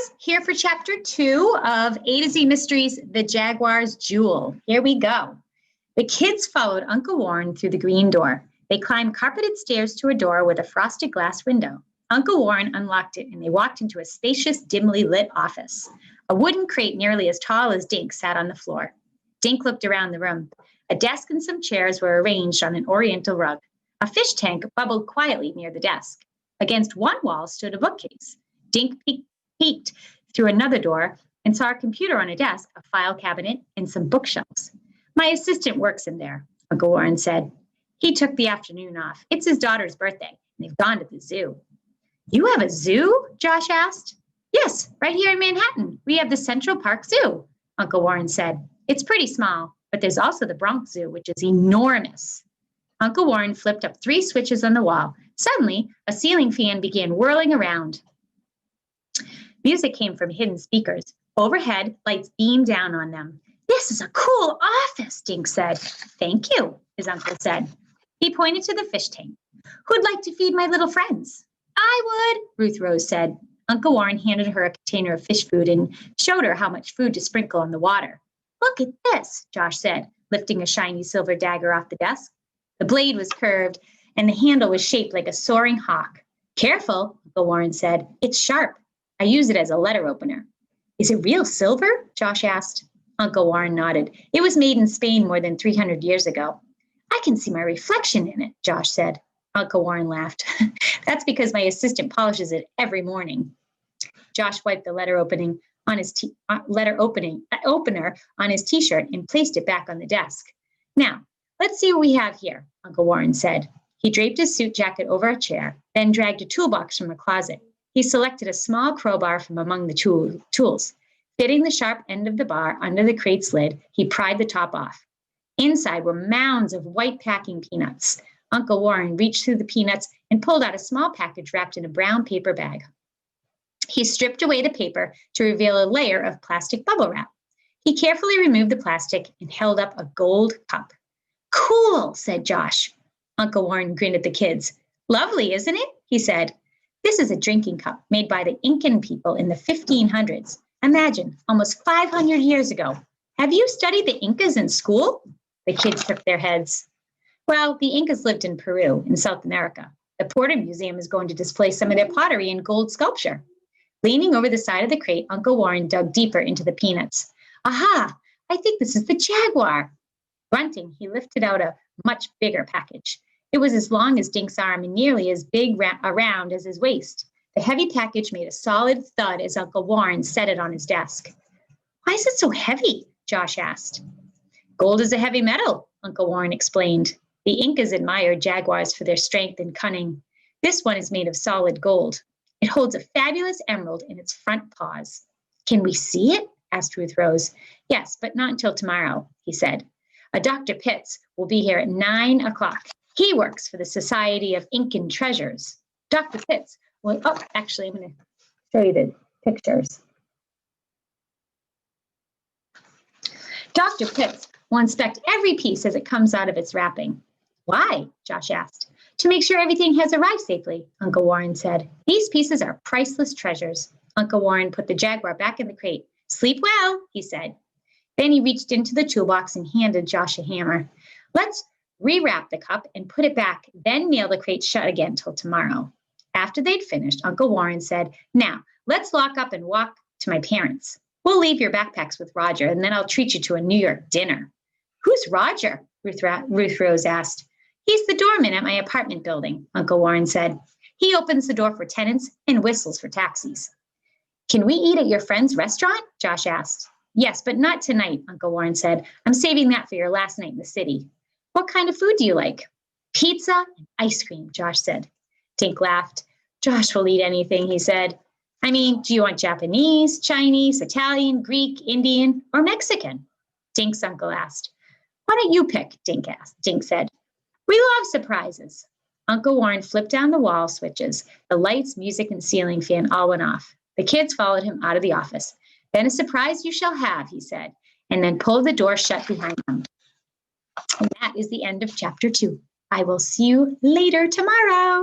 kiddos, here for chapter 2 of A to Z Mysteries, The Jaguar's Jewel. Here we go. The kids followed Uncle Warren through the green door. They climbed carpeted stairs to a door with a frosted glass window. Uncle Warren unlocked it, and they walked into a spacious, dimly lit office. A wooden crate nearly as tall as Dink sat on the floor. Dink looked around the room. A desk and some chairs were arranged on an oriental rug. A fish tank bubbled quietly near the desk. Against one wall stood a bookcase. Dink peeked through another door and saw a computer on a desk, a file cabinet, and some bookshelves. "My assistant works in there," Uncle Warren said. "He took the afternoon off. It's his daughter's birthday, and they've gone to the zoo." "You have a zoo?" Josh asked. "Yes, right here in Manhattan. We have the Central Park Zoo," Uncle Warren said. "It's pretty small, but there's also the Bronx Zoo, which is enormous." Uncle Warren flipped up 3 switches on the wall. Suddenly, a ceiling fan began whirling around. Music came from hidden speakers. Overhead, lights beamed down on them. "This is a cool office," Dink said. "Thank you," his uncle said. He pointed to the fish tank. "Who'd like to feed my little friends?" "I would," Ruth Rose said. Uncle Warren handed her a container of fish food and showed her how much food to sprinkle on the water. "Look at this," Josh said, lifting a shiny silver dagger off the desk. The blade was curved, and the handle was shaped like a soaring hawk. "Careful," Uncle Warren said. "It's sharp. I use it as a letter opener." "Is it real silver?" Josh asked. Uncle Warren nodded. "It was made in Spain more than 300 years ago." "I can see my reflection in it," Josh said. Uncle Warren laughed. "That's because my assistant polishes it every morning." Josh wiped the letter opener on his t-shirt and placed it back on the desk. "Now, let's see what we have here," Uncle Warren said. He draped his suit jacket over a chair, then dragged a toolbox from a closet. He selected a small crowbar from among the tools. Fitting the sharp end of the bar under the crate's lid, he pried the top off. Inside were mounds of white packing peanuts. Uncle Warren reached through the peanuts and pulled out a small package wrapped in a brown paper bag. He stripped away the paper to reveal a layer of plastic bubble wrap. He carefully removed the plastic and held up a gold cup. "Cool," said Josh. Uncle Warren grinned at the kids. "Lovely, isn't it?" he said. "This is a drinking cup made by the Incan people in the 1500s. Imagine, almost 500 years ago. Have you studied the Incas in school?" The kids shook their heads. "Well, the Incas lived in Peru, in South America. The Porter Museum is going to display some of their pottery and gold sculpture." Leaning over the side of the crate, Uncle Warren dug deeper into the peanuts. "Aha! I think this is the Jaguar." Grunting, he lifted out a much bigger package. It was as long as Dink's arm and nearly as big around as his waist. The heavy package made a solid thud as Uncle Warren set it on his desk. "Why is it so heavy?" Josh asked. "Gold is a heavy metal," Uncle Warren explained. The Incas admired jaguars for their strength and cunning. This one is made of solid gold. It holds a fabulous emerald in its front paws. "Can we see it?" asked Ruth Rose. "Yes, but not until tomorrow," he said. "A Dr. Pitts will be here at 9 o'clock. He works for the Society of Incan Treasures." Dr. Pitts I'm going to show you the pictures. Dr. Pitts will inspect every piece as it comes out of its wrapping. "Why?" Josh asked. "To make sure everything has arrived safely," Uncle Warren said. "These pieces are priceless treasures." Uncle Warren put the Jaguar back in the crate. "Sleep well," he said. Then he reached into the toolbox and handed Josh a hammer. "Let's rewrap the cup and put it back, then nail the crate shut again till tomorrow." After they'd finished, Uncle Warren said, "Now, let's lock up and walk to my parents. We'll leave your backpacks with Roger, and then I'll treat you to a New York dinner." "Who's Roger?" Ruth Rose asked. "He's the doorman at my apartment building," Uncle Warren said. "He opens the door for tenants and whistles for taxis." "Can we eat at your friend's restaurant?" Josh asked. "Yes, but not tonight," Uncle Warren said. "I'm saving that for your last night in the city." "What kind of food do you like?" "Pizza and ice cream," Josh said. Dink laughed. "Josh will eat anything," he said. "I mean, do you want Japanese, Chinese, Italian, Greek, Indian, or Mexican?" Dink's uncle asked. "Why don't you pick?" Dink said. "We love surprises." Uncle Warren flipped down the wall switches. The lights, music, and ceiling fan all went off. The kids followed him out of the office. "Then a surprise you shall have," he said, and then pulled the door shut behind them. And that is the end of chapter 2. I will see you later tomorrow.